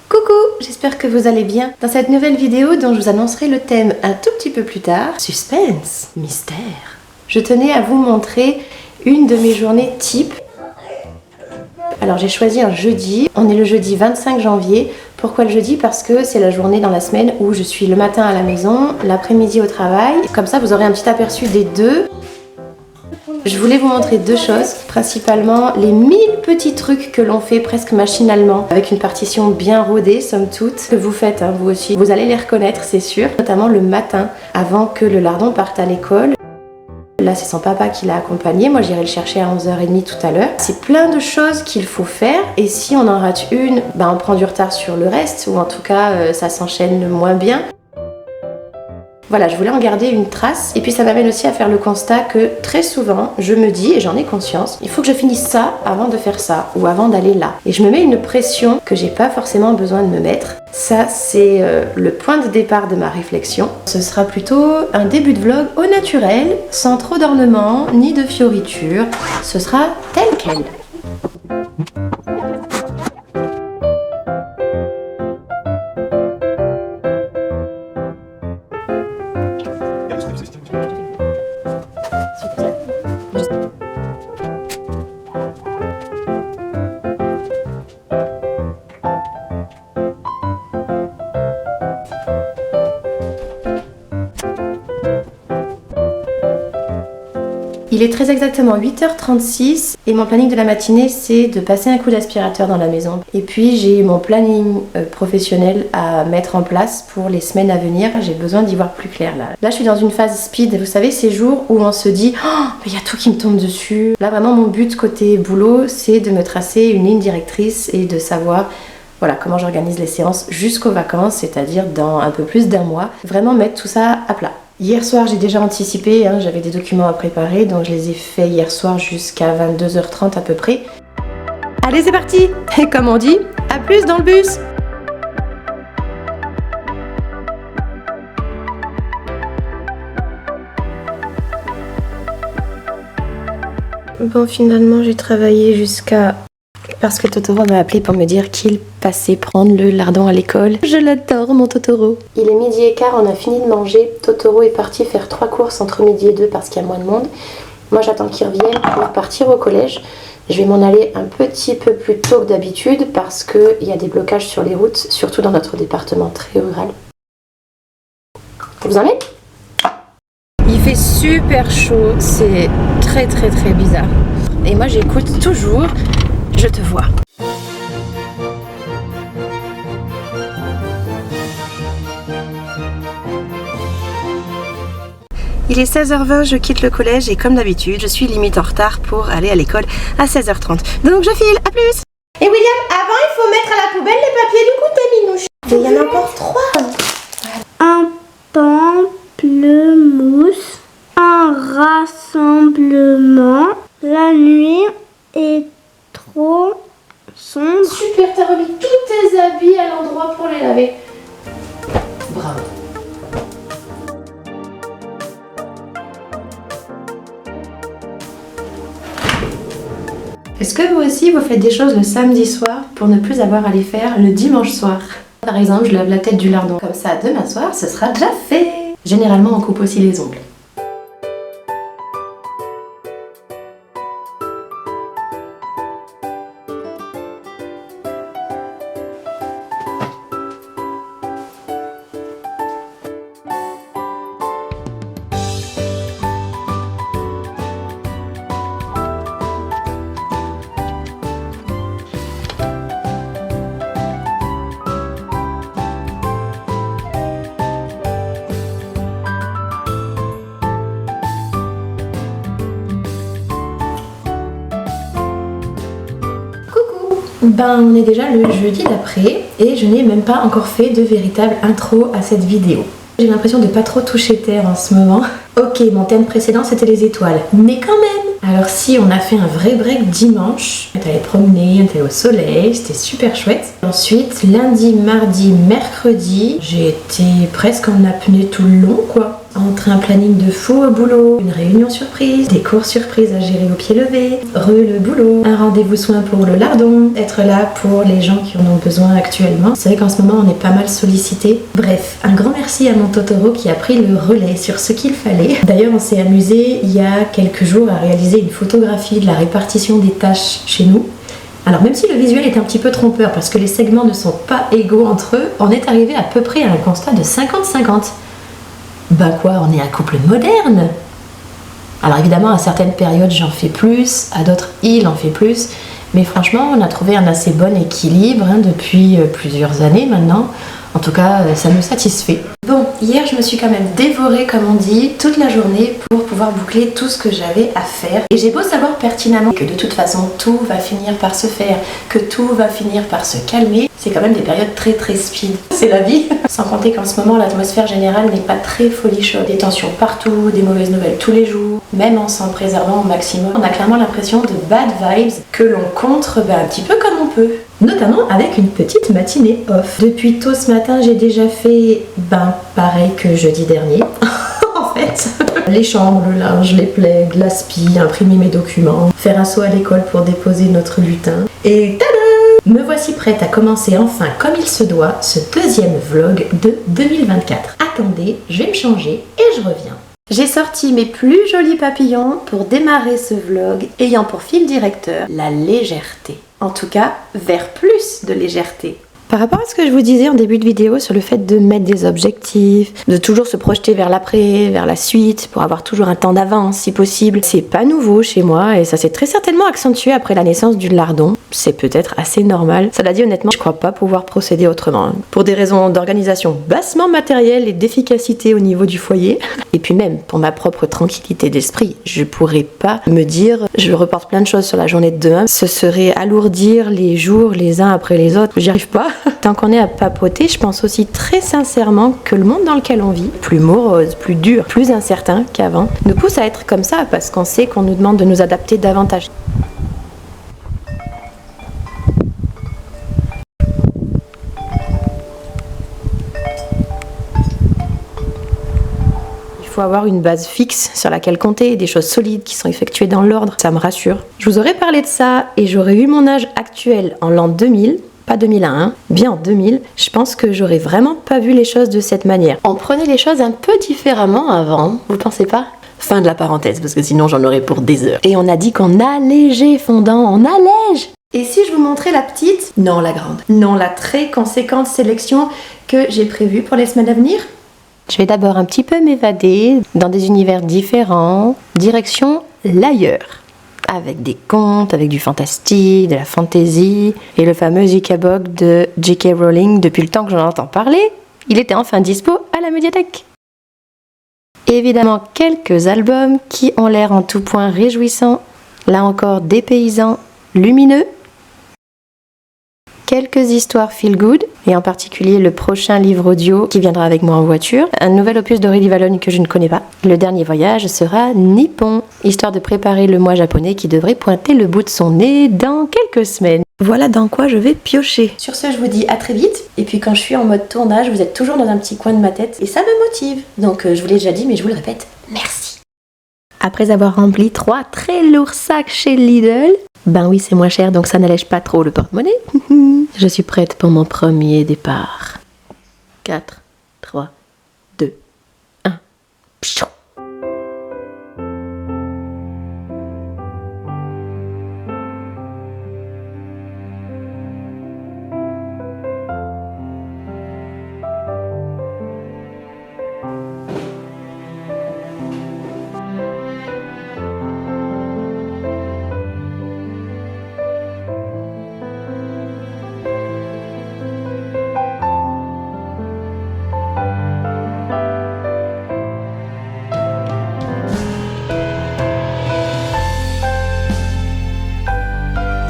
Coucou, j'espère que vous allez bien. Dans cette nouvelle vidéo dont je vous annoncerai le thème un tout petit peu plus tard, suspense, mystère, je tenais à vous montrer une de mes journées type. Alors j'ai choisi un jeudi, on est le jeudi 25 janvier. Pourquoi le jeudi? Parce que c'est la journée dans la semaine où je suis le matin à la maison, l'après-midi au travail. Comme ça vous aurez un petit aperçu des deux. Je voulais vous montrer deux choses, principalement les 1000 petits trucs que l'on fait presque machinalement, avec une partition bien rodée, somme toute, que vous faites hein, vous aussi. Vous allez les reconnaître, c'est sûr, notamment le matin, avant que le lardon parte à l'école. Là, c'est son papa qui l'a accompagné, moi j'irai le chercher à 11h30 tout à l'heure. C'est plein de choses qu'il faut faire, et si on en rate une, ben on prend du retard sur le reste, ou en tout cas, ça s'enchaîne moins bien. Voilà, je voulais en garder une trace et puis ça m'amène aussi à faire le constat que très souvent, je me dis, et j'en ai conscience, il faut que je finisse ça avant de faire ça ou avant d'aller là. Et je me mets une pression que j'ai pas forcément besoin de me mettre. Ça, c'est le point de départ de ma réflexion. Ce sera plutôt un début de vlog au naturel, sans trop d'ornements ni de fioritures. Ce sera tel quel. Il est très exactement 8h36 et mon planning de la matinée c'est de passer un coup d'aspirateur dans la maison. Et puis j'ai mon planning professionnel à mettre en place pour les semaines à venir. J'ai besoin d'y voir plus clair là. Là je suis dans une phase speed, vous savez ces jours où on se dit oh mais il y a tout qui me tombe dessus. Là vraiment mon but côté boulot c'est de me tracer une ligne directrice et de savoir voilà comment j'organise les séances jusqu'aux vacances, c'est-à-dire dans un peu plus d'un mois. Vraiment mettre tout ça à plat. Hier soir, j'ai déjà anticipé, hein, j'avais des documents à préparer, donc je les ai faits hier soir jusqu'à 22h30 à peu près. Allez, c'est parti! Et comme on dit, à plus dans le bus! Bon, finalement, j'ai travaillé jusqu'à... Parce que Totoro m'a appelé pour me dire qu'il passait prendre le lardon à l'école. Je l'adore, mon Totoro. Il est 12h15, on a fini de manger. Totoro est parti faire 3 courses entre midi et 2 parce qu'il y a moins de monde. Moi, j'attends qu'il revienne pour partir au collège. Je vais m'en aller un petit peu plus tôt que d'habitude parce qu'il y a des blocages sur les routes, surtout dans notre département très rural. Vous en êtes? Il fait super chaud, c'est très bizarre. Et moi, j'écoute toujours... Je te vois. Il est 16h20, je quitte le collège et comme d'habitude, je suis limite en retard pour aller à l'école à 16h30. Donc je file, à plus! Et William, avant il faut mettre à la poubelle les papiers du goûter, Minouche. Il y en a encore 3. Un pamplemousse, un rassemblement, la nuit est trop sombre. Super, t'as remis tous tes habits à l'endroit pour les laver. Bravo. Est-ce que vous aussi vous faites des choses le samedi soir pour ne plus avoir à les faire le dimanche soir? Par exemple, je lave la tête du lardon. Comme ça, demain soir, ce sera déjà fait. Généralement, on coupe aussi les ongles. Ben on est déjà le jeudi d'après et je n'ai même pas encore fait de véritable intro à cette vidéo. J'ai l'impression de pas trop toucher terre en ce moment. Ok, mon thème précédent c'était les étoiles, mais quand même. Alors si on a fait un vrai break dimanche, on est allé promener, on est allé au soleil, c'était super chouette. Ensuite lundi, mardi, mercredi, j'ai été presque en apnée tout le long quoi. entre un planning de fou au boulot, une réunion surprise, des cours surprises à gérer au pied levé, le boulot, un rendez-vous soin pour le lardon, être là pour les gens qui en ont besoin actuellement. C'est vrai qu'en ce moment on est pas mal sollicité. Bref, un grand merci à mon Totoro qui a pris le relais sur ce qu'il fallait. D'ailleurs on s'est amusé il y a quelques jours à réaliser une photographie de la répartition des tâches chez nous. Alors même si le visuel est un petit peu trompeur parce que les segments ne sont pas égaux entre eux, on est arrivé à peu près à un constat de 50-50. Ben quoi, on est un couple moderne. Alors évidemment, à certaines périodes j'en fais plus, à d'autres il en fait plus, mais franchement on a trouvé un assez bon équilibre depuis plusieurs années maintenant. En tout cas, ça nous satisfait. Bon, hier je me suis quand même dévorée, comme on dit, toute la journée pour pouvoir boucler tout ce que j'avais à faire. Et j'ai beau savoir pertinemment que de toute façon tout va finir par se faire, que tout va finir par se calmer, c'est quand même des périodes très très speed. C'est la vie. Sans compter qu'en ce moment l'atmosphère générale n'est pas très folichonne. Des tensions partout, des mauvaises nouvelles tous les jours, même en s'en préservant au maximum. On a clairement l'impression de bad vibes que l'on contre un petit peu comme on peut. Notamment avec une petite matinée off. Depuis tôt ce matin, j'ai déjà fait, pareil que jeudi dernier, en fait. Les chambres, le linge, les plaids, l'aspi, imprimer mes documents, faire un saut à l'école pour déposer notre lutin. Et tada! Me voici prête à commencer enfin, comme il se doit, ce deuxième vlog de 2024. Attendez, je vais me changer et je reviens. J'ai sorti mes plus jolis papillons pour démarrer ce vlog, ayant pour fil directeur la légèreté. En tout cas, vers plus de légèreté. Par rapport à ce que je vous disais en début de vidéo sur le fait de mettre des objectifs, de toujours se projeter vers l'après, vers la suite, pour avoir toujours un temps d'avance si possible, c'est pas nouveau chez moi et ça s'est très certainement accentué après la naissance du lardon. C'est peut-être assez normal. Cela dit honnêtement, je crois pas pouvoir procéder autrement. Pour des raisons d'organisation bassement matérielle et d'efficacité au niveau du foyer, et puis même pour ma propre tranquillité d'esprit, je pourrais pas me dire je reporte plein de choses sur la journée de demain. Ce serait alourdir les jours les uns après les autres. J'y arrive pas. Tant qu'on est à papoter, je pense aussi très sincèrement que le monde dans lequel on vit, plus morose, plus dur, plus incertain qu'avant, nous pousse à être comme ça parce qu'on sait qu'on nous demande de nous adapter davantage. Il faut avoir une base fixe sur laquelle compter, des choses solides qui sont effectuées dans l'ordre, ça me rassure. Je vous aurais parlé de ça et j'aurais eu mon âge actuel en l'an 2000, pas 2001, bien en 2000, je pense que j'aurais vraiment pas vu les choses de cette manière. On prenait les choses un peu différemment avant, vous pensez pas ? Fin de la parenthèse, parce que sinon j'en aurais pour des heures. Et on a dit qu'on allégeait fondant, on allège. Et si je vous montrais la petite, non la grande, non la très conséquente sélection que j'ai prévue pour les semaines à venir ? Je vais d'abord un petit peu m'évader dans des univers différents, direction l'ailleurs. Avec des contes, avec du fantastique, de la fantasy et le fameux Ikabog de J.K. Rowling. Depuis le temps que j'en entends parler, il était enfin dispo à la médiathèque. Évidemment, quelques albums qui ont l'air en tout point réjouissants, là encore dépaysants, lumineux. Quelques histoires feel good, et en particulier le prochain livre audio qui viendra avec moi en voiture, un nouvel opus d'Aurélie Valognes que je ne connais pas. Le dernier voyage sera Nippon, histoire de préparer le mois japonais qui devrait pointer le bout de son nez dans quelques semaines. Voilà dans quoi je vais piocher. Sur ce, je vous dis à très vite, et puis quand je suis en mode tournage, vous êtes toujours dans un petit coin de ma tête, et ça me motive. Donc je vous l'ai déjà dit, mais je vous le répète, merci. Après avoir rempli 3 très lourds sacs chez Lidl, ben oui, c'est moins cher, donc ça n'allège pas trop le porte-monnaie. Je suis prête pour mon premier départ. 4, 3, 2, 1. Pshou.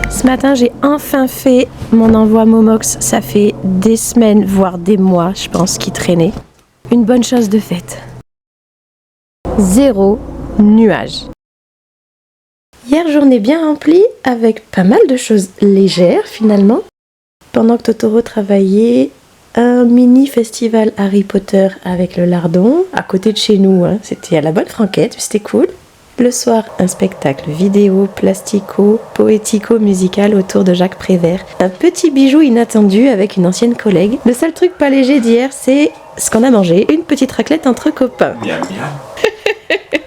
Ce matin, j'ai enfin fait mon envoi Momox. Ça fait des semaines, voire des mois, je pense, qui traînait. Une bonne chose de faite. 0 nuage. Hier, journée bien remplie, avec pas mal de choses légères, finalement. Pendant que Totoro travaillait, un mini festival Harry Potter avec le lardon, à côté de chez nous, hein. C'était à la Bonne Franquette, c'était cool. Le soir, un spectacle vidéo, plastico, poético-musical autour de Jacques Prévert. Un petit bijou inattendu avec une ancienne collègue. Le seul truc pas léger d'hier, c'est ce qu'on a mangé, une petite raclette entre copains. Miam, miam.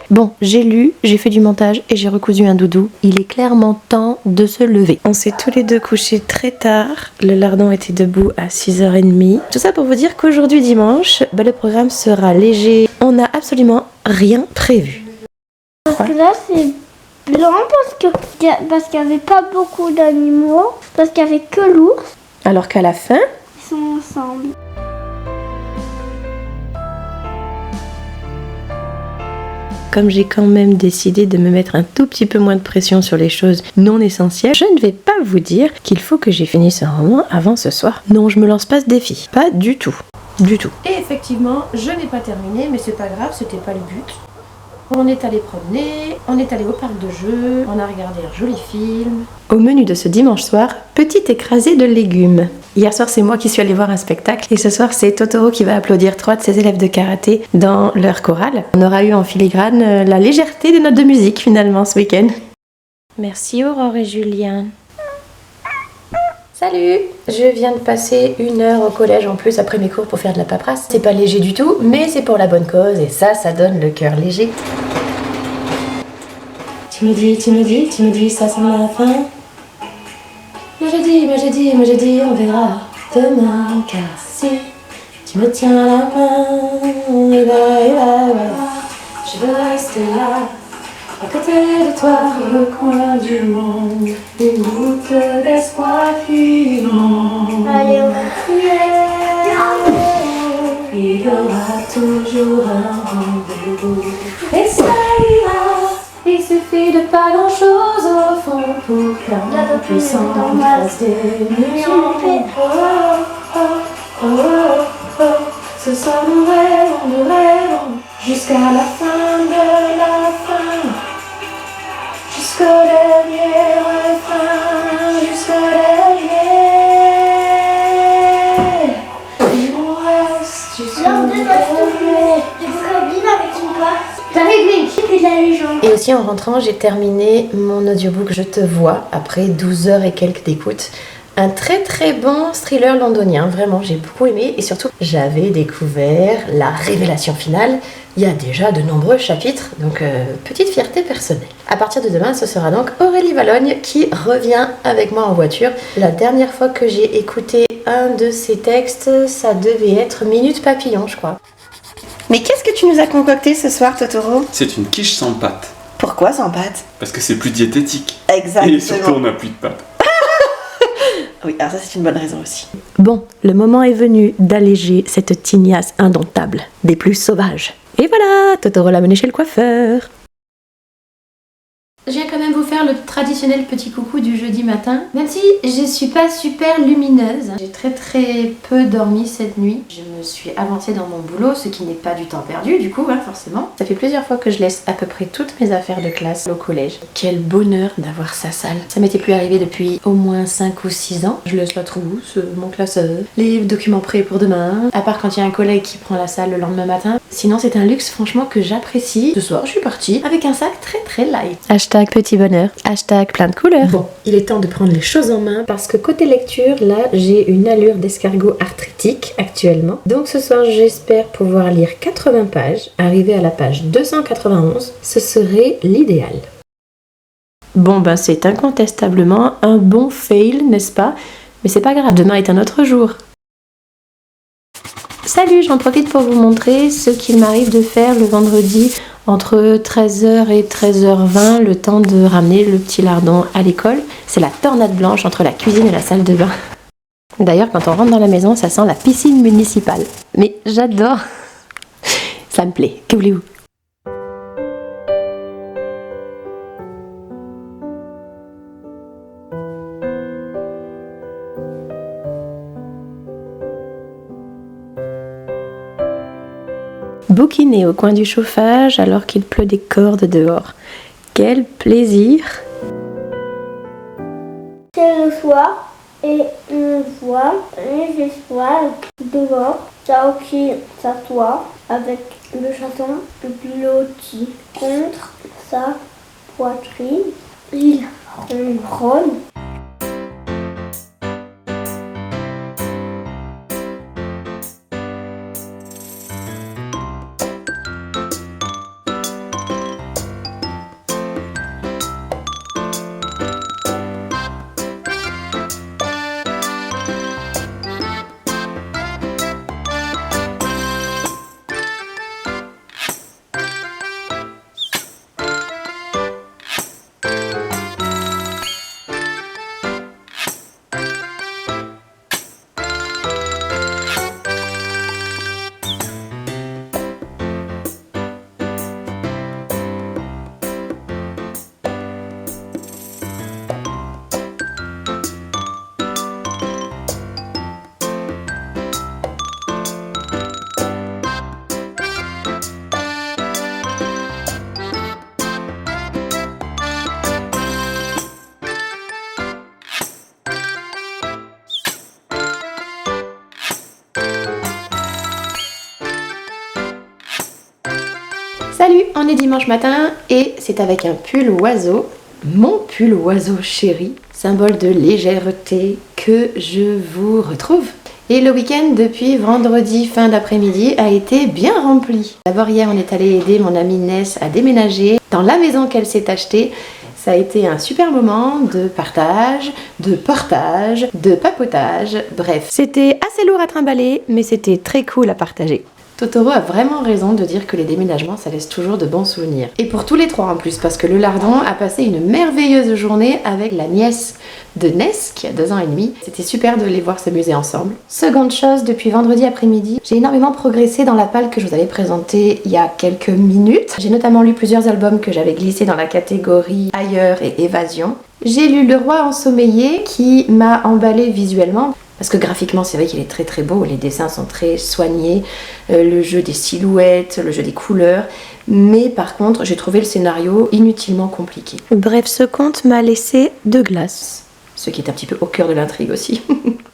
Bon, j'ai lu, j'ai fait du montage et j'ai recousu un doudou. Il est clairement temps de se lever. On s'est tous les deux couchés très tard. Le lardon était debout à 6h30. Tout ça pour vous dire qu'aujourd'hui dimanche, le programme sera léger. On n'a absolument rien prévu. Parce que là c'est blanc parce qu'il n'y avait pas beaucoup d'animaux, parce qu'il n'y avait que l'ours. Alors qu'à la fin, Ils sont ensemble. comme j'ai quand même décidé de me mettre un tout petit peu moins de pression sur les choses non essentielles, je ne vais pas vous dire qu'il faut que j'ai fini ce roman avant ce soir. Non, je me lance pas ce défi. Pas du tout. Du tout. Et effectivement, je n'ai pas terminé, mais c'est pas grave, c'était pas le but. On est allé promener, on est allé au parc de jeux, on a regardé un joli film. Au menu de ce dimanche soir, petit écrasé de légumes. Hier soir, c'est moi qui suis allée voir un spectacle et ce soir, c'est Totoro qui va applaudir 3 de ses élèves de karaté dans leur chorale. On aura eu en filigrane la légèreté des notes de musique finalement ce week-end. Merci Aurore et Julien. Salut! Je viens de passer 1 heure au collège en plus après mes cours pour faire de la paperasse. C'est pas léger du tout, mais c'est pour la bonne cause et ça donne le cœur léger. Tu me dis, ça sent la fin. Moi j'ai dit, on verra demain. Car si tu me tiens la main, et bah, je veux rester là. À côté de toi, au coin du monde, une goutte d'espoir qui monte. Allez, on va crier. Il y aura toujours un rendez-vous. Et ça ira, il suffit de pas grand-chose au fond pour qu'un puissant fasse des millions. Ce soir nous rêvons, jusqu'à la fin de la fin. Jusqu'au dernier refrain, jusqu'au dernier. Et on reste jusqu'au dernier. de la légende. Et aussi en rentrant, j'ai terminé mon audiobook Je te vois après 12 heures et quelques d'écoute. Un très très bon thriller londonien, vraiment j'ai beaucoup aimé et surtout j'avais découvert la révélation finale il y a déjà de nombreux chapitres, donc petite fierté personnelle. À partir de demain, ce sera donc Aurélie Valogne qui revient avec moi en voiture. La dernière fois que j'ai écouté un de ses textes, ça devait être Minute Papillon, je crois. Mais qu'est-ce que tu nous as concocté ce soir, Totoro? C'est une quiche sans pâte. Pourquoi sans pâte? Parce que c'est plus diététique. Exactement. Et surtout, on n'a plus de pâte. Oui, alors ça c'est une bonne raison aussi. Bon, le moment est venu d'alléger cette tignasse indomptable, des plus sauvages. Et voilà, Totoro l'a mené chez le coiffeur. Je viens quand même vous faire le traditionnel petit coucou du jeudi matin. Même si je suis pas super lumineuse, j'ai très peu dormi cette nuit. Je me suis avancée dans mon boulot, ce qui n'est pas du temps perdu du coup, hein, forcément. Ça fait plusieurs fois que je laisse à peu près toutes mes affaires de classe au collège. Quel bonheur d'avoir sa salle. Ça m'était plus arrivé depuis au moins 5 ou 6 ans. Je laisse la trousse, mon classeur, les documents prêts pour demain. À part quand il y a un collègue qui prend la salle le lendemain matin. Sinon c'est un luxe franchement que j'apprécie. Ce soir je suis partie avec un sac très light. Hashtag petit bonheur, hashtag plein de couleurs. Bon, il est temps de prendre les choses en main parce que côté lecture, là, j'ai une allure d'escargot arthritique actuellement. Donc ce soir, j'espère pouvoir lire 80 pages. Arriver à la page 291, ce serait l'idéal. Bon, ben c'est incontestablement un bon fail, n'est-ce pas? Mais c'est pas grave, demain est un autre jour. Salut, j'en profite pour vous montrer ce qu'il m'arrive de faire le vendredi entre 13h et 13h20, le temps de ramener le petit lardon à l'école. C'est la tornade blanche entre la cuisine et la salle de bain. D'ailleurs, quand on rentre dans la maison, ça sent la piscine municipale. Mais j'adore. Ça me plaît. Que voulez-vous ? Bouquiner au coin du chauffage alors qu'il pleut des cordes dehors. Quel plaisir! C'est le soir Et on voit les étoiles dehors. Saoki s'assoit avec le chaton blotti contre sa poitrine. Il ronronne. Salut, on est dimanche matin et c'est avec un pull oiseau, mon pull oiseau chéri, symbole de légèreté, que je vous retrouve. Et le week-end depuis vendredi fin d'après-midi a été bien rempli. D'abord hier on est allé aider mon amie Ness à déménager dans la maison qu'elle s'est achetée. Ça a été un super moment de partage, de portage, de papotage, bref. C'était assez lourd à trimballer mais c'était très cool à partager. Totoro a vraiment raison de dire que les déménagements, ça laisse toujours de bons souvenirs. Et pour tous les trois en plus, parce que le lardon a passé une merveilleuse journée avec la nièce de Ness, qui a 2 ans et demi. C'était super de les voir s'amuser ensemble. Seconde chose, depuis vendredi après-midi, j'ai énormément progressé dans la palle que je vous avais présentée il y a quelques minutes. J'ai notamment lu plusieurs albums que j'avais glissés dans la catégorie ailleurs et évasion. J'ai lu Le Roi ensommeillé, qui m'a emballé visuellement. Parce que graphiquement, c'est vrai qu'il est très très beau, les dessins sont très soignés, le jeu des silhouettes, le jeu des couleurs, mais par contre, j'ai trouvé le scénario inutilement compliqué. Bref, ce conte m'a laissé de glace, ce qui est un petit peu au cœur de l'intrigue aussi.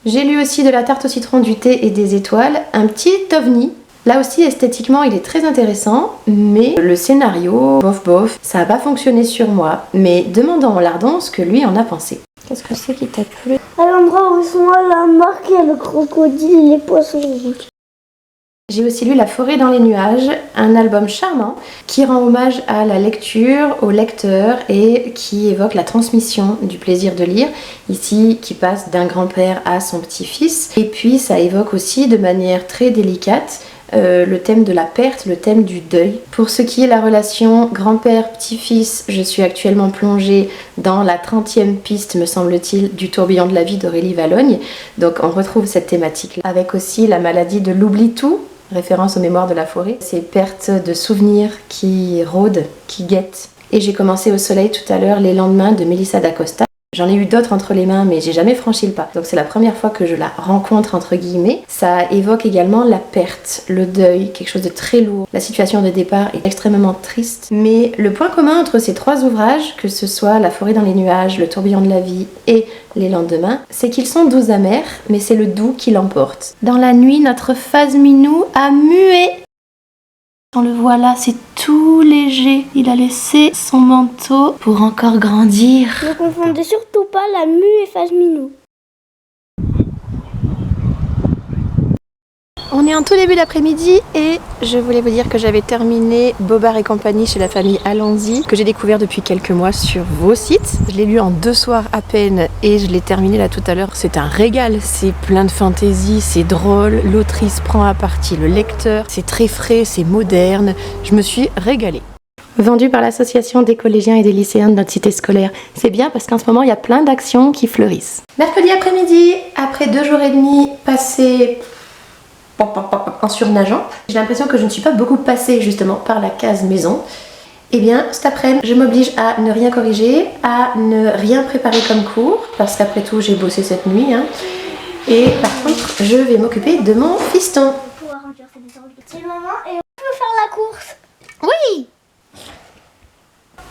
J'ai lu aussi de La tarte au citron, du thé et des étoiles, un petit ovni. Là aussi, esthétiquement, il est très intéressant, mais le scénario, bof, ça n'a pas fonctionné sur moi. Mais demandons au lardon ce que lui en a pensé. Qu'est-ce que c'est qui t'a plu? À l'endroit où sont la marque, il y a le crocodile et les poissons rouges. J'ai aussi lu La forêt dans les nuages, un album charmant qui rend hommage à la lecture, au lecteur et qui évoque la transmission du plaisir de lire, ici qui passe d'un grand-père à son petit-fils. Et puis ça évoque aussi de manière très délicate le thème de la perte, le thème du deuil. Pour ce qui est la relation grand-père-petit-fils, je suis actuellement plongée dans la 30e piste, me semble-t-il, du tourbillon de la vie d'Aurélie Vallogne. Donc on retrouve cette thématique avec aussi la maladie de l'oubli-tout, référence aux mémoires de la forêt. Ces pertes de souvenirs qui rôdent, qui guettent. Et j'ai commencé Au soleil tout à l'heure, Les lendemains de Melissa d'Acosta. J'en ai eu d'autres entre les mains, mais j'ai jamais franchi le pas. Donc c'est la première fois que je la rencontre, entre guillemets. Ça évoque également la perte, le deuil, quelque chose de très lourd. La situation de départ est extrêmement triste. Mais le point commun entre ces 3 ouvrages, que ce soit La forêt dans les nuages, Le tourbillon de la vie et Les lendemains, c'est qu'ils sont doux amers, mais c'est le doux qui l'emporte. Dans la nuit, notre Phasminou a mué. On le voit là, c'est tout léger. Il a laissé son manteau pour encore grandir. Ne confondez surtout pas la mue et Phasminou. On est en tout début d'après-midi et je voulais vous dire que j'avais terminé Bobard et compagnie chez la famille Allons-y, que j'ai découvert depuis quelques mois sur vos sites. Je l'ai lu en 2 soirs à peine et je l'ai terminé là tout à l'heure. C'est un régal, c'est plein de fantaisie, c'est drôle, l'autrice prend à partie le lecteur, c'est très frais, c'est moderne, je me suis régalée. Vendu par l'association des collégiens et des lycéens de notre cité scolaire. C'est bien parce qu'en ce moment il y a plein d'actions qui fleurissent. Mercredi après-midi, après 2 jours et demi passés en surnageant, j'ai l'impression que je ne suis pas beaucoup passée justement par la case maison. Et bien cet après-midi, je m'oblige à ne rien corriger, à ne rien préparer comme cours, parce qu'après tout j'ai bossé cette nuit. Et par contre, je vais m'occuper de mon fiston. C'est le moment et on peut faire la course. Oui!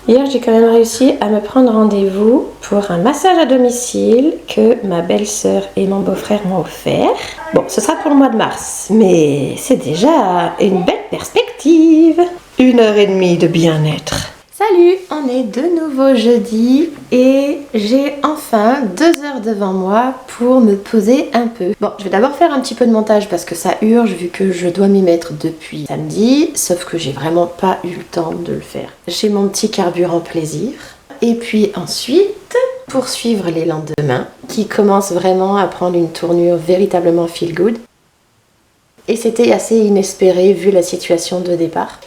Hier, j'ai quand même réussi à me prendre rendez-vous pour un massage à domicile que ma belle-sœur et mon beau-frère m'ont offert. Bon, ce sera pour le mois de mars, mais c'est déjà une belle perspective. 1h30 de bien-être. Salut, on est de nouveau jeudi et j'ai enfin 2 heures devant moi pour me poser un peu. Bon, je vais d'abord faire un petit peu de montage parce que ça urge vu que je dois m'y mettre depuis samedi, sauf que j'ai vraiment pas eu le temps de le faire. J'ai mon petit carburant plaisir et puis ensuite poursuivre les lendemains qui commencent vraiment à prendre une tournure véritablement feel good. Et c'était assez inespéré vu la situation de départ.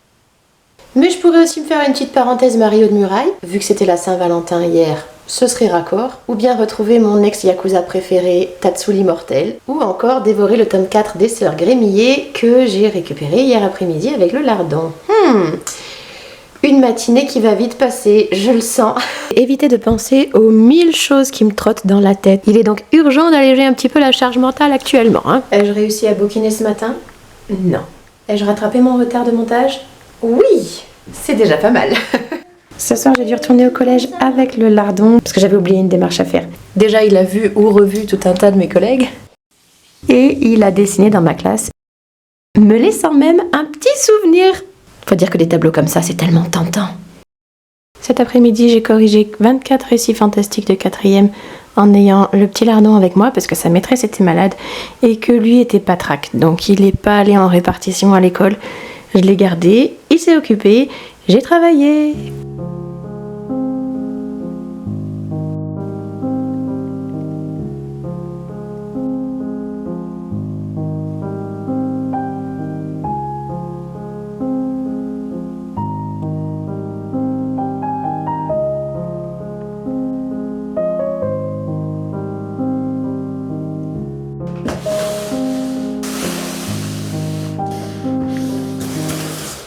Mais je pourrais aussi me faire une petite parenthèse Mario de Muraille, vu que c'était la Saint-Valentin hier, ce serait raccord, ou bien retrouver mon ex-yakuza préféré, Tatsuli Mortel, ou encore dévorer le tome 4 des Sœurs Grémillé que j'ai récupéré hier après-midi avec le lardon. Une matinée qui va vite passer, je le sens. Évitez de penser aux 1000 choses qui me trottent dans la tête. Il est donc urgent d'alléger un petit peu la charge mentale actuellement. Ai-je réussi à bouquiner ce matin? Non. Ai-je rattrapé mon retard de montage? Oui, c'est déjà pas mal. Ce soir, j'ai dû retourner au collège avec le lardon parce que j'avais oublié une démarche à faire. Déjà, il a vu ou revu tout un tas de mes collègues et il a dessiné dans ma classe, me laissant même un petit souvenir. Faut dire que des tableaux comme ça, c'est tellement tentant. Cet après-midi, j'ai corrigé 24 récits fantastiques de 4e en ayant le petit lardon avec moi parce que sa maîtresse était malade et que lui était patraque. Donc, il n'est pas allé en répartition à l'école. Je l'ai gardé, il s'est occupé, j'ai travaillé.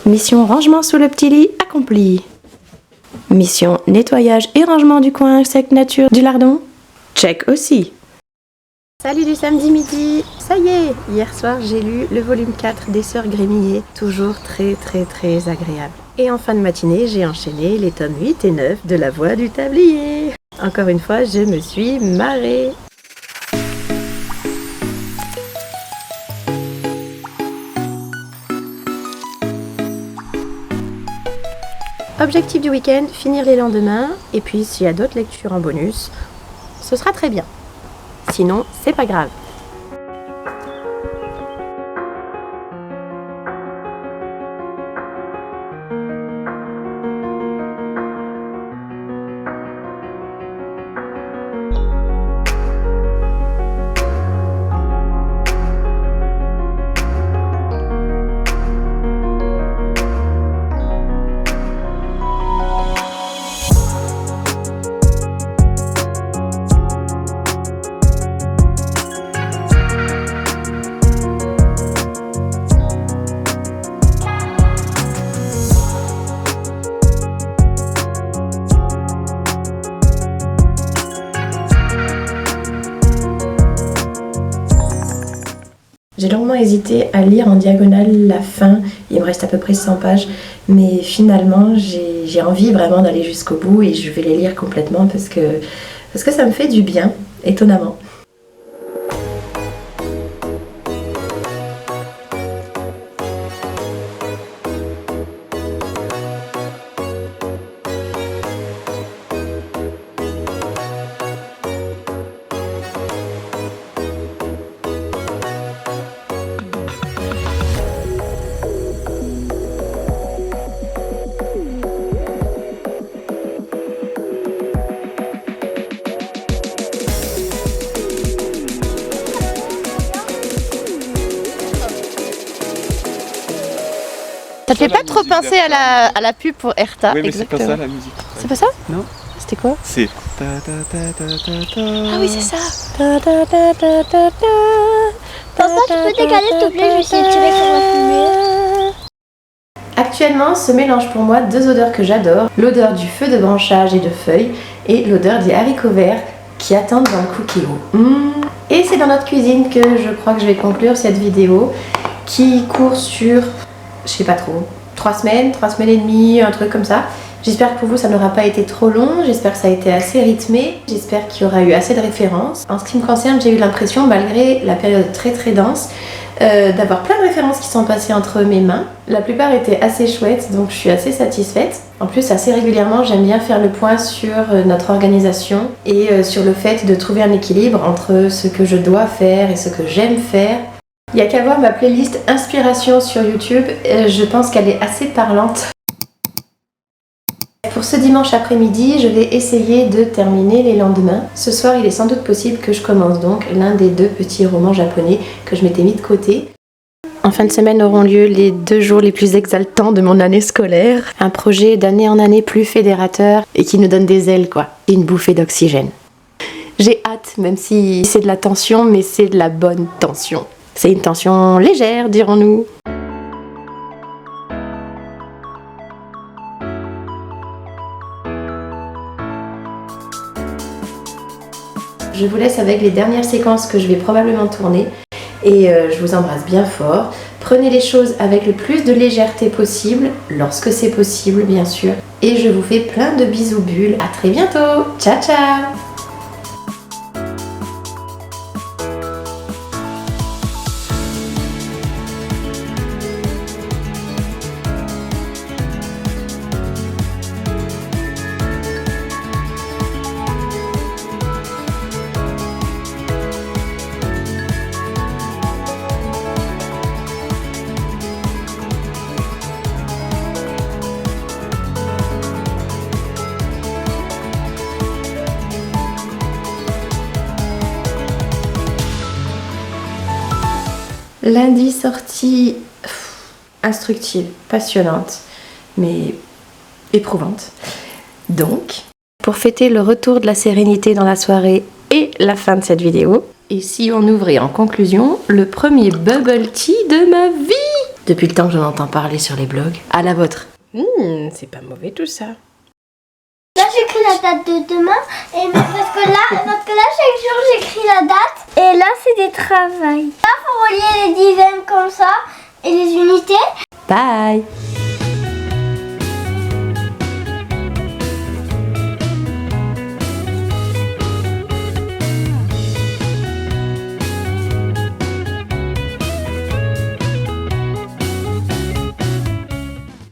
Mission rangement sous le petit lit accomplie. Mission nettoyage et rangement du coin sec nature du lardon, check aussi. Salut du samedi midi. Ça y est, hier soir j'ai lu le volume 4 des Sœurs Grémillé, toujours très agréable. Et en fin de matinée, j'ai enchaîné les tomes 8 et 9 de La Voix du Tablier. Encore une fois, je me suis marrée. Objectif du week-end, finir les lendemains, et puis s'il y a d'autres lectures en bonus, ce sera très bien. Sinon, c'est pas grave. J'ai longuement hésité à lire en diagonale la fin, il me reste à peu près 100 pages, mais finalement j'ai envie vraiment d'aller jusqu'au bout et je vais les lire complètement parce que ça me fait du bien, étonnamment. Ça te fait pas trop penser à la pub pour Erta? Oui, mais c'est pas ça la musique. C'est pas ça? Non. C'était quoi? C'est... Ah oui, c'est ça. Papa, tu peux décaler s'il te plaît, je vais essayer de tirer sur la fumée. Actuellement, ce mélange pour moi deux odeurs que j'adore, l'odeur du feu de branchage et de feuilles et l'odeur des haricots verts qui attendent dans le cookie-roux. Et c'est dans notre cuisine que je crois que je vais conclure cette vidéo qui court sur, je sais pas trop, 3 semaines et demie, un truc comme ça. J'espère que pour vous ça n'aura pas été trop long, j'espère que ça a été assez rythmé, j'espère qu'il y aura eu assez de références. En ce qui me concerne, j'ai eu l'impression, malgré la période très dense, d'avoir plein de références qui sont passées entre mes mains. La plupart étaient assez chouettes, donc je suis assez satisfaite. En plus, assez régulièrement, j'aime bien faire le point sur notre organisation et sur le fait de trouver un équilibre entre ce que je dois faire et ce que j'aime faire. Il n'y a qu'à voir ma playlist Inspiration sur YouTube, je pense qu'elle est assez parlante. Pour ce dimanche après-midi, je vais essayer de terminer les lendemains. Ce soir, il est sans doute possible que je commence donc l'un des 2 petits romans japonais que je m'étais mis de côté. En fin de semaine auront lieu les 2 jours les plus exaltants de mon année scolaire. Un projet d'année en année plus fédérateur et qui nous donne des ailes quoi. Et une bouffée d'oxygène. J'ai hâte, même si c'est de la tension, mais c'est de la bonne tension. C'est une tension légère, dirons-nous. Je vous laisse avec les dernières séquences que je vais probablement tourner et je vous embrasse bien fort. Prenez les choses avec le plus de légèreté possible, lorsque c'est possible bien sûr. Et je vous fais plein de bisous bulles. À très bientôt. Ciao ciao. Lundi, sortie instructive, passionnante, mais éprouvante. Donc, pour fêter le retour de la sérénité dans la soirée et la fin de cette vidéo, et si on ouvrait en conclusion le premier bubble tea de ma vie depuis le temps que j'en entends parler sur les blogs. À la vôtre. C'est pas mauvais tout ça. Là j'écris la date de demain et parce que là chaque jour j'écris la date et là c'est des travails. Là faut relier les dizaines comme ça et les unités. Bye.